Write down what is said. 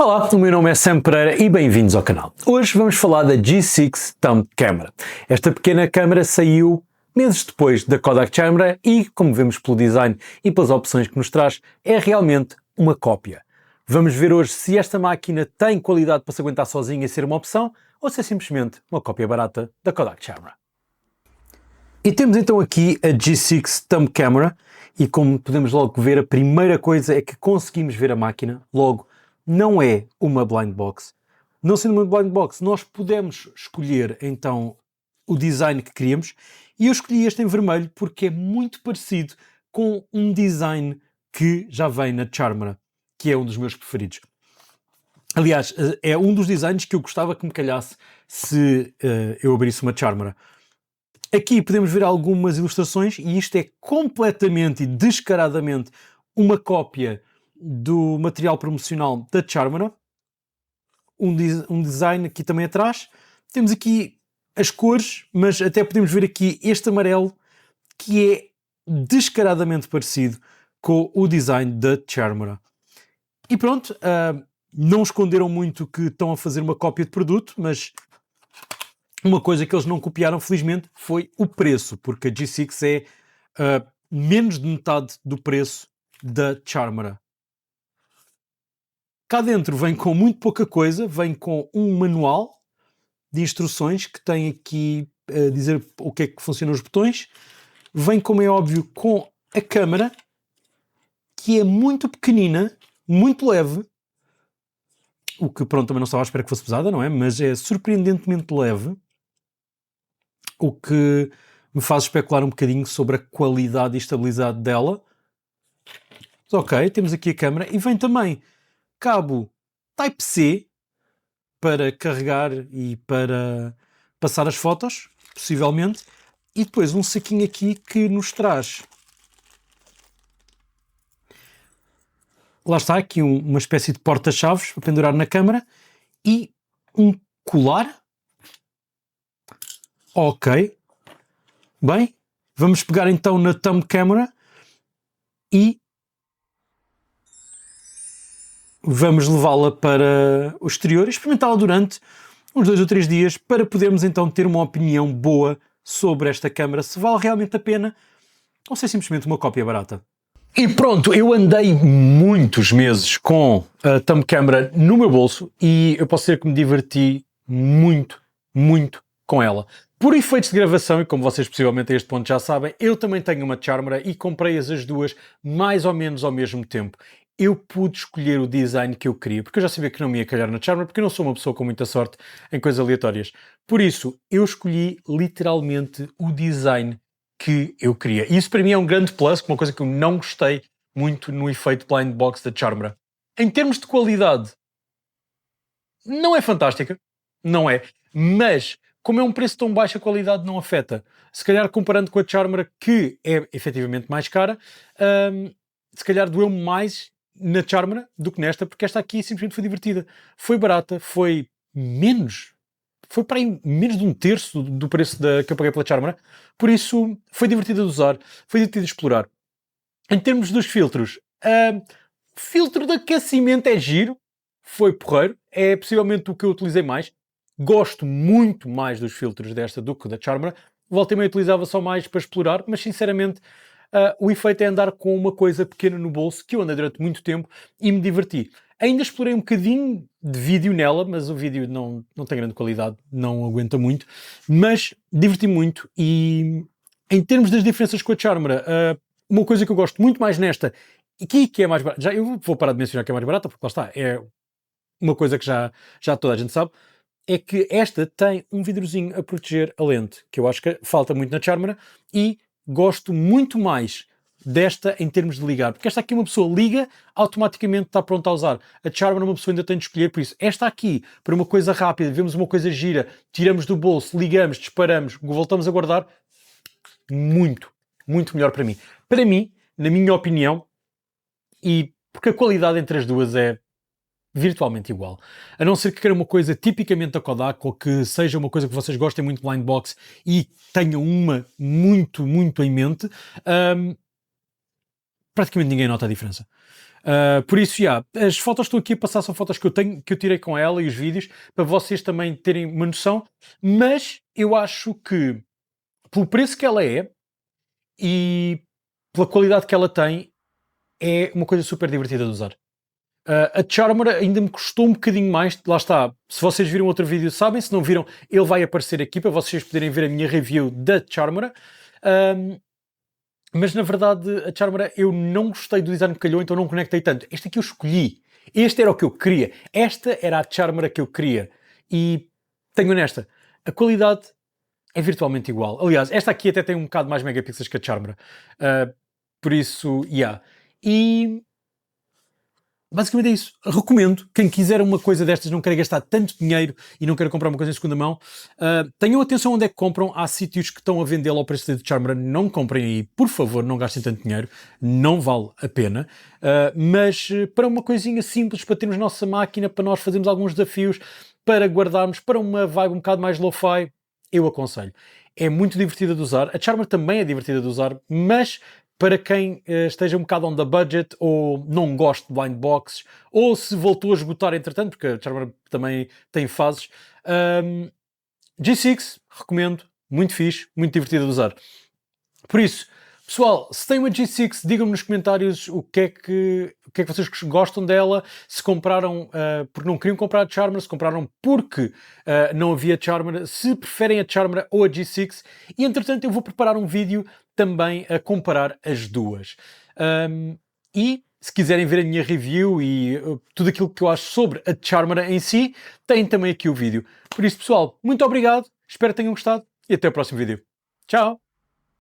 Olá, o meu nome é Sam Pereira e bem-vindos ao canal. Hoje vamos falar da G6 Thumb Camera. Esta pequena câmera saiu meses depois da Kodak Camera e, como vemos pelo design e pelas opções que nos traz, é realmente uma cópia. Vamos ver hoje se esta máquina tem qualidade para se aguentar sozinha e ser uma opção ou se é simplesmente uma cópia barata da Kodak Camera. E temos então aqui a G6 Thumb Camera e, como podemos logo ver, a primeira coisa é que conseguimos ver a máquina logo. Não é uma blind box. Não sendo uma blind box, nós podemos escolher então o design que queríamos e eu escolhi este em vermelho porque é muito parecido com um design que já vem na Charmera, que é um dos meus preferidos. Aliás, é um dos designs que eu gostava que me calhasse se eu abrisse uma Charmera. Aqui podemos ver algumas ilustrações e isto é completamente e descaradamente uma cópia do material promocional da Charmera, um design aqui também atrás. Temos aqui as cores, mas até podemos ver aqui este amarelo que é descaradamente parecido com o design da Charmera. E pronto, não esconderam muito que estão a fazer uma cópia de produto, mas uma coisa que eles não copiaram, felizmente, foi o preço, porque a G6 é menos de metade do preço da Charmera. Cá dentro vem com muito pouca coisa, vem com um manual de instruções que tem aqui a dizer o que é que funcionam os botões. Vem, como é óbvio, com a câmera, que é muito pequenina, muito leve, o que, pronto, também não estava à espera que fosse pesada, não é? Mas é surpreendentemente leve, o que me faz especular um bocadinho sobre a qualidade e estabilidade dela. Ok, temos aqui a câmera e vem também cabo Type-C para carregar e para passar as fotos, possivelmente, e depois um saquinho aqui que nos traz, lá está, aqui uma espécie de porta-chaves para pendurar na câmara e um colar. Ok, bem, vamos pegar então na Thumb Camera e vamos levá-la para o exterior e experimentá-la durante uns 2 ou 3 dias para podermos então ter uma opinião boa sobre esta câmera, se vale realmente a pena ou se é simplesmente uma cópia barata. E pronto, eu andei muitos meses com a Thumb Camera no meu bolso e eu posso dizer que me diverti muito, muito com ela. Por efeitos de gravação, e como vocês possivelmente a este ponto já sabem, eu também tenho uma Charmera e comprei-as as duas mais ou menos ao mesmo tempo. Eu pude escolher o design que eu queria, porque eu já sabia que não me ia calhar na Charmera, porque eu não sou uma pessoa com muita sorte em coisas aleatórias. Por isso, eu escolhi literalmente o design que eu queria. E isso para mim é um grande plus, uma coisa que eu não gostei muito no efeito blind box da Charmera. Em termos de qualidade, não é fantástica, não é, mas como é um preço tão baixo, a qualidade não afeta. Se calhar comparando com a Charmera, que é efetivamente mais cara, se calhar doeu-me mais na Charmera do que nesta, porque esta aqui simplesmente foi divertida. Foi barata, foi para aí menos de um terço do preço que eu paguei pela Charmera, por isso foi divertido de usar, foi divertido de explorar. Em termos dos filtros, filtro de aquecimento é giro, foi porreiro, é possivelmente o que eu utilizei mais. Gosto muito mais dos filtros desta do que da Charmera. Volta e meia utilizava só mais para explorar, mas sinceramente o efeito é andar com uma coisa pequena no bolso, que eu andei durante muito tempo e me diverti. Ainda explorei um bocadinho de vídeo nela, mas o vídeo não tem grande qualidade, não aguenta muito, mas diverti-me muito. E em termos das diferenças com a Charmera, uma coisa que eu gosto muito mais nesta, e que é mais barata, já eu vou parar de mencionar que é mais barata, porque lá está, é uma coisa que já toda a gente sabe, é que esta tem um vidrozinho a proteger a lente, que eu acho que falta muito na Charmera, e gosto muito mais desta em termos de ligar, porque esta aqui uma pessoa liga, automaticamente está pronta a usar. A Charmera uma pessoa ainda tem de escolher, por isso esta aqui, para uma coisa rápida, vemos uma coisa gira, tiramos do bolso, ligamos, disparamos, voltamos a guardar, muito, muito melhor para mim. Para mim, na minha opinião, e porque a qualidade entre as duas é virtualmente igual. A não ser que queira uma coisa tipicamente da Kodak ou que seja uma coisa que vocês gostem muito de blind box e tenham uma muito, muito em mente, praticamente ninguém nota a diferença. Por isso, as fotos que estou aqui a passar são fotos que eu tirei com ela e os vídeos, para vocês também terem uma noção, mas eu acho que, pelo preço que ela é e pela qualidade que ela tem, é uma coisa super divertida de usar. A Charmer ainda me custou um bocadinho mais, lá está, se vocês viram outro vídeo sabem, se não viram, ele vai aparecer aqui para vocês poderem ver a minha review da Charmer. Mas na verdade a Charmer eu não gostei do design que calhou, então não conectei tanto. Este aqui eu escolhi, este era o que eu queria, esta era a Charmer que eu queria e tenho nesta, a qualidade é virtualmente igual. Aliás, esta aqui até tem um bocado mais megapixels que a Charmer, por isso, e basicamente é isso. Recomendo. Quem quiser uma coisa destas, não quer gastar tanto dinheiro e não quer comprar uma coisa em segunda mão, tenham atenção onde é que compram. Há sítios que estão a vendê-lo ao preço de Charmer. Não comprem aí. Por favor, não gastem tanto dinheiro. Não vale a pena. Mas para uma coisinha simples, para termos nossa máquina, para nós fazermos alguns desafios, para guardarmos, para uma vibe um bocado mais lo-fi, eu aconselho. É muito divertida de usar. A Charmer também é divertida de usar, mas para quem esteja um bocado on the budget ou não goste de blind boxes, ou se voltou a esgotar entretanto, porque a Charmer também tem fases, G6, recomendo, muito fixe, muito divertido de usar. Por isso, pessoal, se tem uma G6, digam-me nos comentários o que é que vocês gostam dela, se compraram porque não queriam comprar a Charmer, se compraram porque não havia Charmer, se preferem a Charmer ou a G6, e entretanto eu vou preparar um vídeo também a comparar as duas. E se quiserem ver a minha review e tudo aquilo que eu acho sobre a Charmer em si, tem também aqui o vídeo. Por isso, pessoal, muito obrigado, espero que tenham gostado e até o próximo vídeo. Tchau!